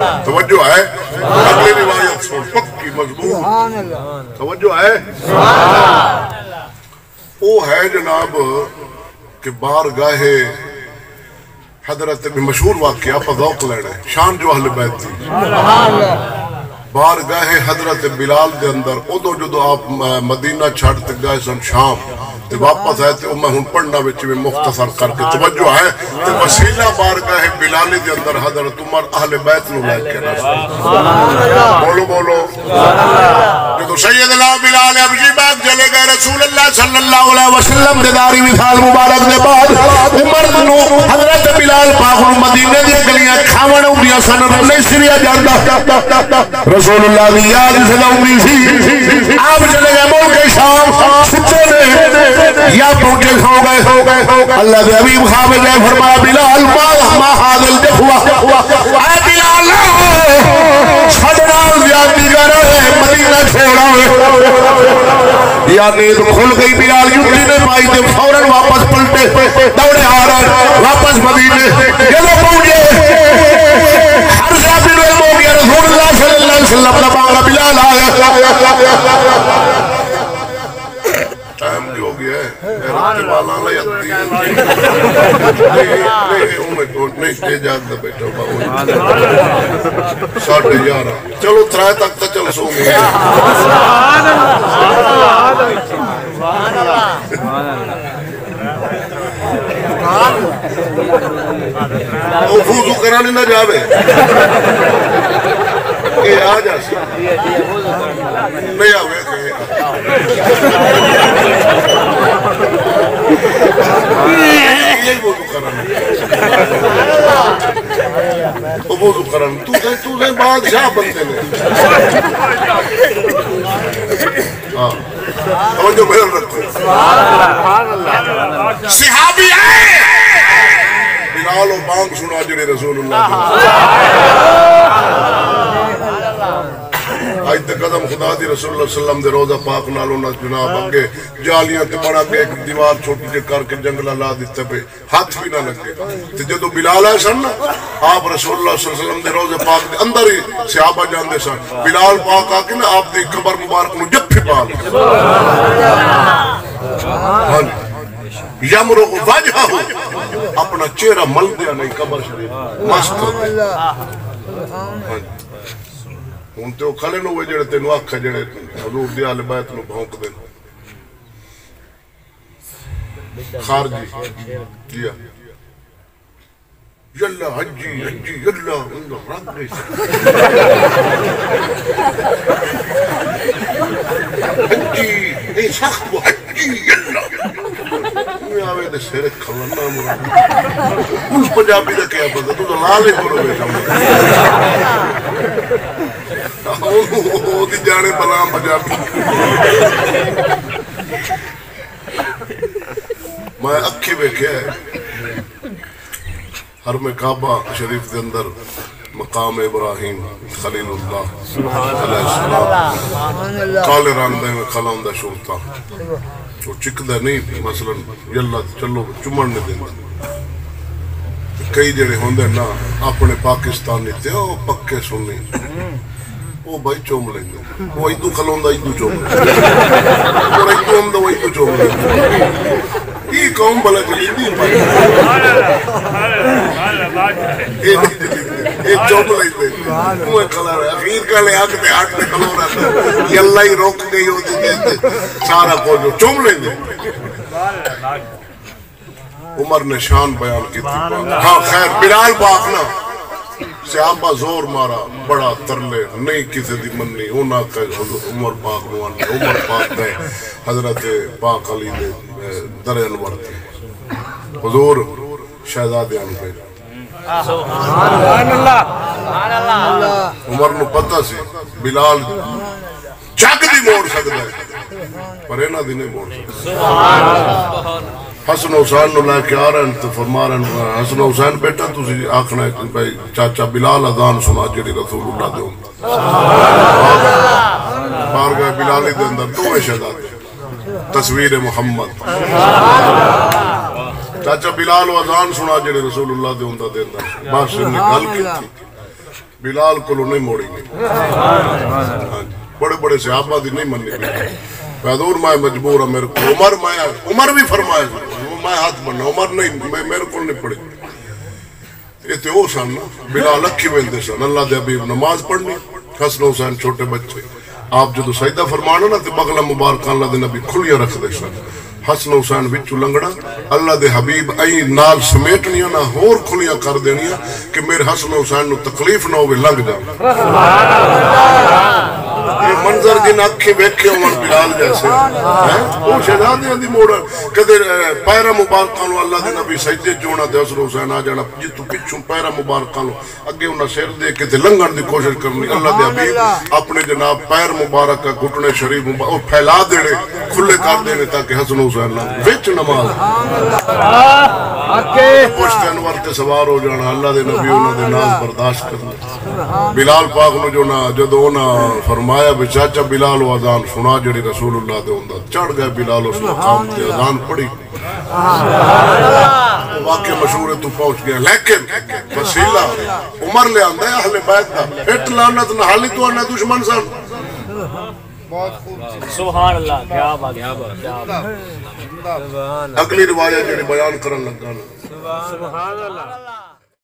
توجہ ہے اگلی روایت سن پکی مضبوط توجہ ہے وہ ہے جناب کہ بارگاہ حضرت میں مشہور واقعہ آپ ذوق لینا ہے شان جو اہل بیت تھی بارگاہ حضرت بلال دے اندر ادو جدو آپ مدینہ چھڑتے گئے سن شام تے واپس آئے تے میں ہن پڑھنا وچ میں مختصر کر کے توجہ ہے تے وسیلہ بارگاہ بلال دے اندر حضرت عمر اہل بیت نو لے کے بولو بولو جدو سیدنا بلال حبشی باغ چلے گئے رسول اللہ صلی اللہ علیہ وسلم دے داری مثال مبارک دے بعد عمر نو حضرت بلال پاک نو مدینے دی گلیاں کھاون اونڈیاں سن نہیں سریا جاندا رسول اللہ دی یاد سے لوندی سی آپ چلے گئے ملک شام سچے نے یا پہنچے ہو گئے اللہ دے حبیب خواب جائے فرمایا بلال ما حاضر جفوا اے بلال چھڑنال زیادتی کر مدینہ چھوڑا یا نیند کھل گئی بلال یوٹی نے پائی تے فوراں واپس پلٹے دوڑے آ رہے واپس مدینے جب پہنچے ہر صحابی روئے ہو گیا رسول اللہ صلی اللہ علیہ وسلم کا بانگا بلال آیا ٹائم بھی ہو گیا ہے میرے والا نہ یادتی نہیں اجازت دے بیٹھا ساڑھے 11 چلو 3 تک تو چل سو گے وہ وضو کرانے نہ جاوے کہ آ جا سی نہیں آوے یہی وضو کرانے وہ وضو کرانے تو سے بادشاہ بنتے نے ہاں جو محل رکھو صحابی آئے بلال و بانگ سنا جڑے رسول اللہ آج تک قدم خدا دی رسول اللہ صلی اللہ علیہ وسلم دے روزہ پاک نالونا جناب اگے جالیاں تے بڑا کے ایک دیوار چھوٹی جے کر کے جنگلہ لا دیتے پہ ہاتھ بھی نہ لگے تے جدو بلال آئے سن نا آپ رسول اللہ صلی اللہ علیہ وسلم دے روزہ پاک دے اندر ہی صحابہ جاندے سن بلال پاک آکے نا آپ دی قبر مبارک نو جب پھی پال یمرغ وجہہ اپنا چہرہ مل دیا نہیں قبر شریف مست ہوں تو کھلے نو جڑے تینوں آکھا جڑے حضور دی آل بیت نو بھونک دیں خارجی کیا یاللہ حجی حجی یاللہ رب گئی حجی اے سخت وہ حجی یاللہ میں آوے دے سیرے کھلنا مراد اس پنجابی دا کیا پتا تو لالے کرو بیٹا وہ دی جانے بلام پنجابی میں اکھی بیکھے ہے حرم کعبہ شریف دے اندر مقام ابراہیم خلیل اللہ علیہ السلام کالے رنگ دے میں کھلاؤں دا شورتا وہ چک دے نہیں مثلا یاللہ چلو چمڑ نہیں دینا کئی جڑے ہوندے نا اپنے پاکستانی تے او پکے سننی وہ بھائی چوم لیں گے وہ ایدو کھلوں دا ایدو چوم لیں گے اور ایدو ہم دا وہ ایدو چوم لیں گے یہ قوم بلا جلی نہیں پائی ایک چوم لیں گے وہ کھلا رہا ہے اخیر کا لے آگ دے آگ دے کھلو رہا تھا یہ اللہ ہی روک گئی ہوتی تھی سارا کو جو چوم لیں گے عمر نے شان بیان کی تھی ہاں خیر بلال پاک نا صحابہ زور مارا بڑا ترلے نہیں کسی دی مننی اونا کہ عمر پاک نوانے عمر پاک دے حضرت پاک علی دے در انور تھے حضور شہزادیان پہ عمر نو پتہ سی بلال جگ دی موڑ سکتا ہے پر اینا دی نہیں موڑ سکتا حسن حسین نو لے کے آ رہے ہیں تو فرما رہے ہیں حسن حسین بیٹا تسی آکھنا ہے کہ چاچا بلال اذان سنا جڑی رسول اللہ دے ہوں بارگاہ بلالی دے اندر دو شہزاد تصویر محمد چاچا بلال و اذان سنا جڑے رسول اللہ دے ہوں دے اندر بادشاہ نے گل کی تھی بلال کو نہیں موڑی گئی بڑے بڑے صحابہ دی نہیں منی گئی حضور میں مجبور ہوں میرے کو عمر بھی فرمایا میں ہاتھ بننا عمر نہیں میرے کو نہیں پڑی یہ تو وہ سن بلال اکھی ویندے سن اللہ دے حبیب نماز پڑھنی حسن حسین چھوٹے بچے آپ جدو سجدہ فرمانا نا تو بغلہ مبارکہ اللہ دے نبی کھلیاں رکھ دے سن حسن حسین وچو لنگڑا اللہ دے حبیب این نال سمیٹنیاں نہ ہور کھلیاں کر دینیاں کہ میرے حسن حسین نو تکلیف نہ ہوئے لنگ جا یہ منظر جن اکھی بیکھے عمر بلال جیسے وہ شہزادیاں دی موڑا کدے پیرا مبارکہ نو اللہ دے نبی سجدے جونا دے حسن حسین آ جانا جتو پچھوں پیرا مبارکہ نو اگے انہاں سر دے کے تے لنگن دی کوشش کرنی اللہ دے حبیب اپنے جناب پیر مبارکہ گھٹنے شریف مبارکہ پھیلا دینے کھلے کر دینے تاکہ حسن حسین لنگ وچ نماز پشت انور تے سوار ہو جانا اللہ دے نبی انہاں دے ناز برداشت کرنا بلال پاک نو جو نا جدو انہاں فرمایا بھی چاچا بلال و اذان سنا جڑی رسول اللہ دے ہوندہ چڑھ گئے بلال اس مقام تے اذان پڑھی واقعہ مشہور تو پہنچ گیا لیکن وسیلہ عمر لے آندہ ہے اہل بیت دا اٹ لعنت نہ حالی تو انہ دشمن سن سبحان اللہ کیا بات اگلی روایت جڑی بیان کرن لگا سبحان اللہ